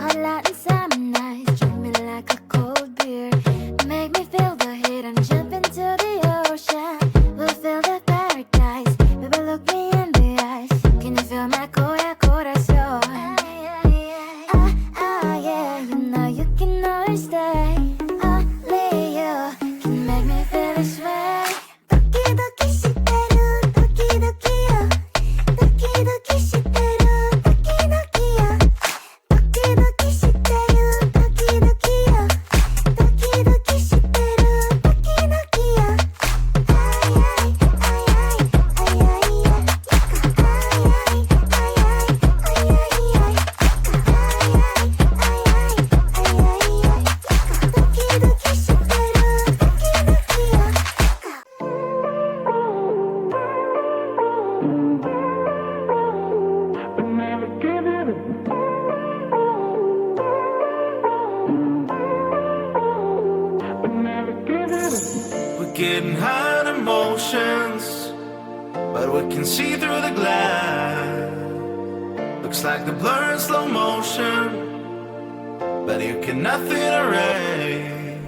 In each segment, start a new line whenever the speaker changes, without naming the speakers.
Hot Latin summer nights drink me like a cold beer. Make me feel the heat and jump into the ocean. We'll feel the paradise. Baby, look me in the eyes. Can you feel my corazón? Yeah, you know you can always stay. Only you can make me feel this way. Doki doki shiteru, doki doki yo. Doki doki shiteru, doki doki yo. Doki doki shiteru, doki doki yo. Doki doki shiteru, doki doki yo. Ay ay ay ay ay ay ay ay ay ay ay ay ay.
getting high on emotions, but we can see through the glass. Looks like the blur in slow motion, but you cannot feel array.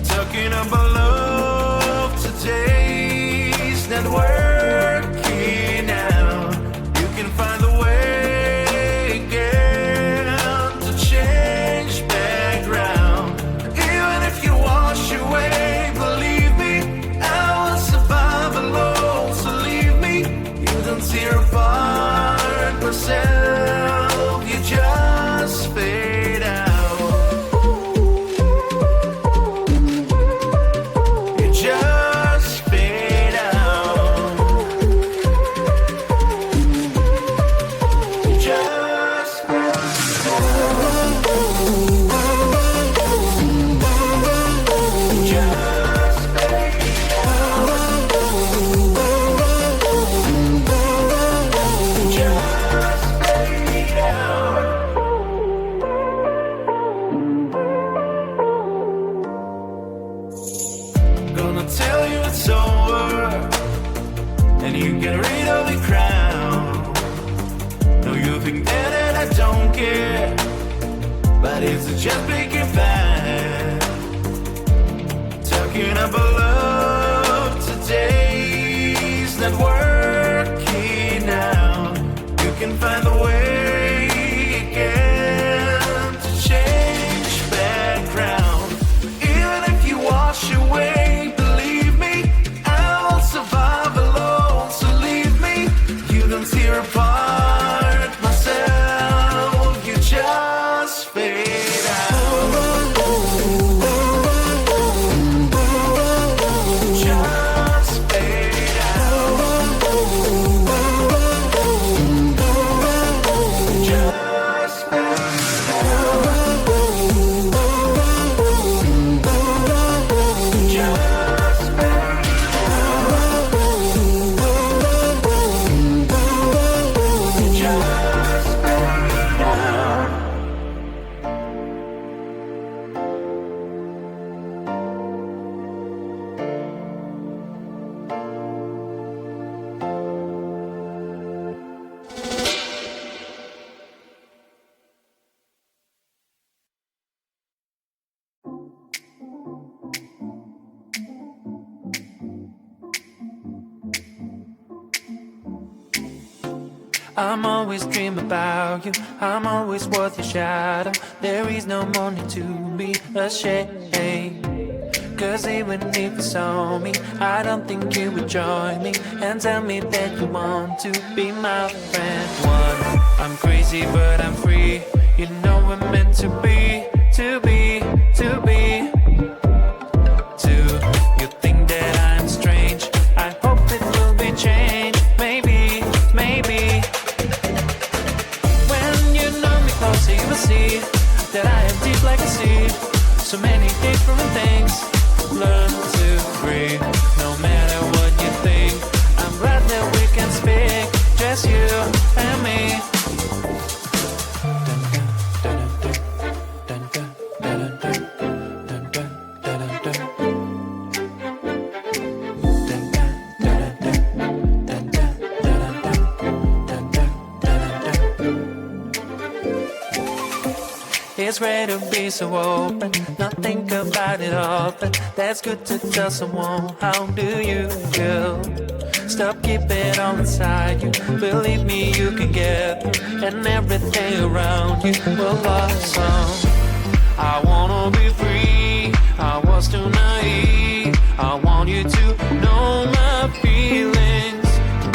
Talking about love today's not working out. You can find the way again to change background. Even if you wash away, believe me, I will survive alone. So leave me, you don't tear apart myself, you just fade out. But it's just making fast. Talking about love today's not working out. You can find the way again to change background. Even if you wash away, believe me, I will survive alone. So leave me, you don't tear apart myself, you just fade.
I'm always dreaming about you, I'm always worth your shadow. There is no more need to be ashamed, 'cause even if you saw me, I don't think you would join me and tell me that you want to be my friend. One, I'm crazy but I'm free. You know we're meant to be, to be, to be. Two, you think that I'm strange, I hope it will be changed. Maybe, maybe. So you will see that I am deep like a sea. So many different things, learn to breathe. No matter what you think, I'm glad that we can speak, just you and me. It's great to be so open, not think about it often. That's good to tell someone, how do you feel? Stop keeping it all inside you. Believe me, you can get through, and everything around you will blossom. I wanna be free, I was too naive. I want you to know my feelings.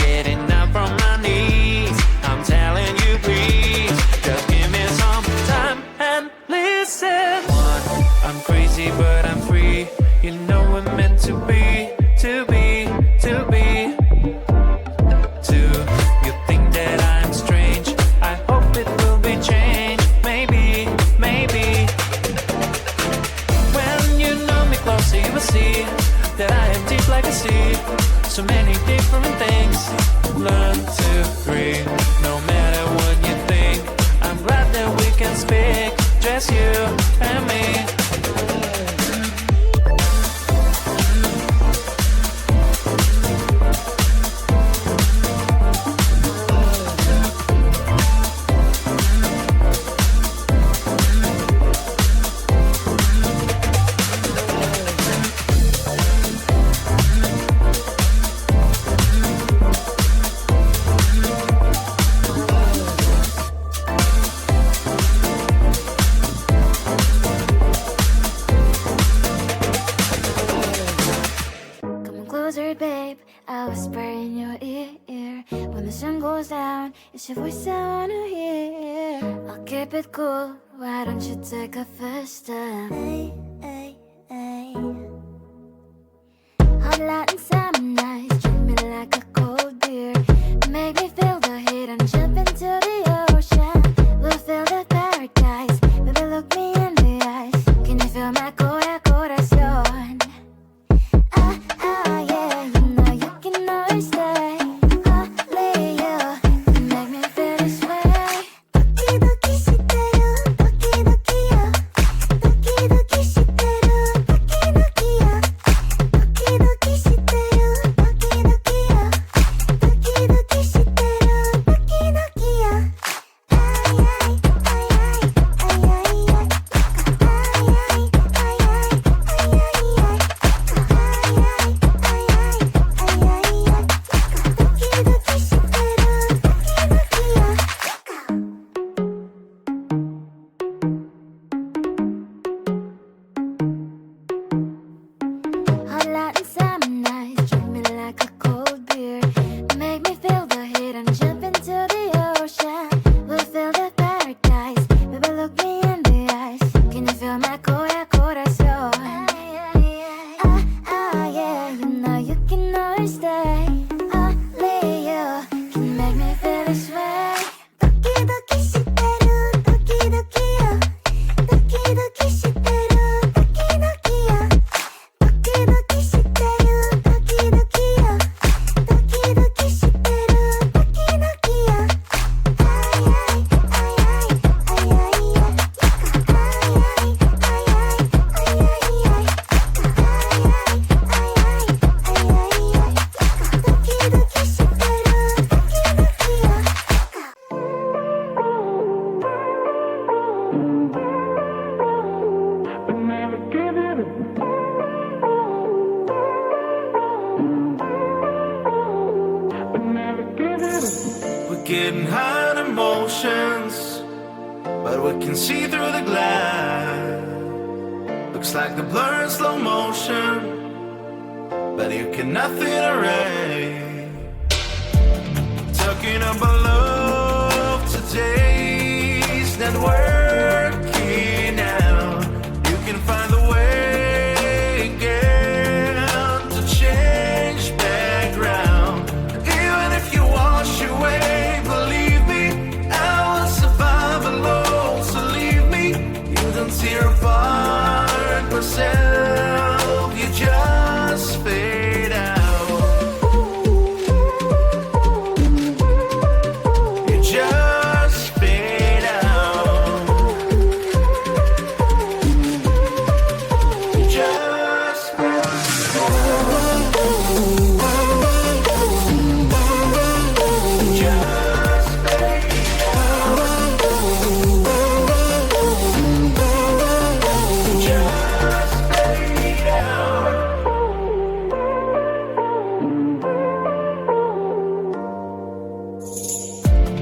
Getting up from my knees, I'm telling you please, just give me some time and listen. One, I'm crazy but I'm free. You know we're meant to be, to be, to be. Two, you think that I'm strange, I hope it will be changed. Maybe, maybe. When you know me closer you will see that I am deep like a sea. So many different things, learn to breathe. No matter what you think, I'm glad that we can speak, just you and me.
It's your voice I wanna hear. I'll keep it cool. Why don't you take a first step? Hey, hey, hey. Hot light and summer nights, treat me like a cold beer. Make me feel the heat and jump into the ocean. We'll feel the paradise. Baby, look me in the eyes. Can you feel my corazón? Yeah, you know you can always stay. Only you can make me feel this way. Doki doki shiteru, doki doki yo. Doki doki shiteru, doki doki yo. Doki doki shiteru, doki doki yo. Doki doki shiteru, doki doki yo. Ay ay ay ay ay ay ay. Ay ay ay ay ay ay ay. Hot light and summer nights, treat me like a cold beer. Make me feel the heat and jump into the ocean. We'll feel the paradise. Baby, look me in the eyes. Can you feel my corazón? Yeah, you know you can always stay. Only you can make me feel this way. Doki doki shiteru, doki doki yo. Doki doki shiteru, doki doki yo. Doki doki shiteru, doki doki yo. Doki doki shiteru, doki doki yo. Ay ay ay ay ay ay ay. Ay ay ay ay ay ay ay.
We're getting high on emotions, but we can see through the glass. Looks like the blur in slow motion, but you can nothing array. Talking about love today's not working out. You can find the way again to change background. Even if you wash away, believe me, I will survive alone. So leave me, you don't tear apart myself, you just fade out. You just fade out. You just fade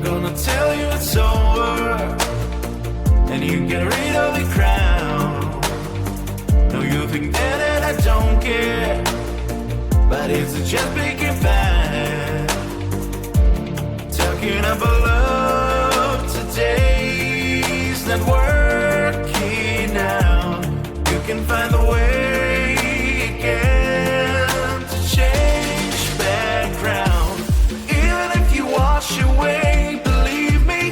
Gonna tell you it's over, and you can get rid of the crown. No, you think that I don't care, but it's just big and bad. Talking about love today's not working out. You can find the way again to change background. Even if you wash away, believe me,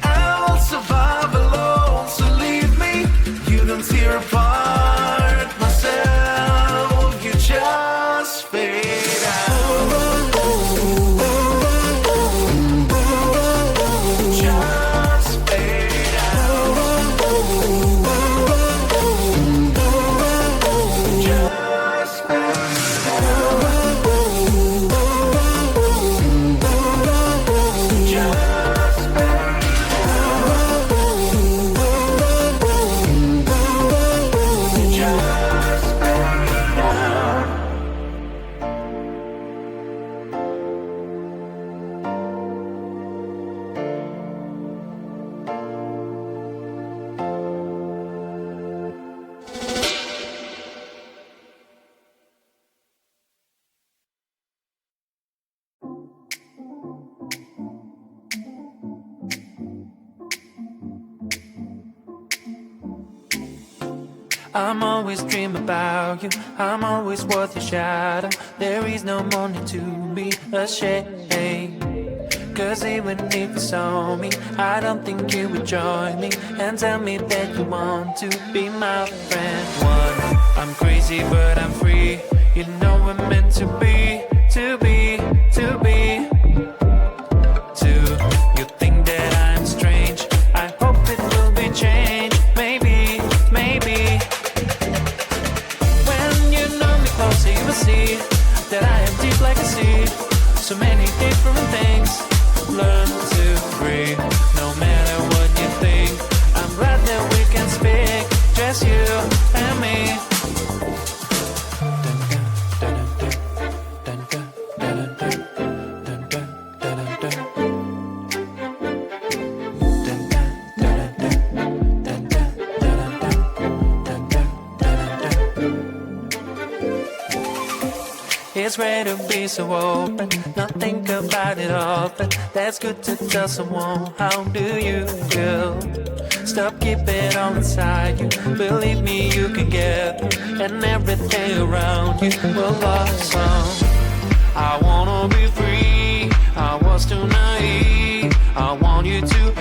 I will survive alone. So leave me, you don't tear apart myself, you just fade out.
I'm always dreaming about you. I'm always worth your shadow. There is no more need to be ashamed. Cause even if you saw me, I don't think you would join me and tell me that you want to be my friend. One, I'm crazy but I'm free. You know we're meant to be, to be, to be. Two, you think that I'm strange. I hope it will be changed. Maybe, maybe. When you know me closer, you will see that I am deep like a sea. So many different things. Learn to breathe, no matter what you think. I'm glad that we can speak, just you and me. It's rare to be so open, not think about it often. That's good to tell someone. How do you feel? Stop keeping it all inside you. Believe me, you can get through, and everything around you will blossom. I wanna be free. I was too naive. I want you to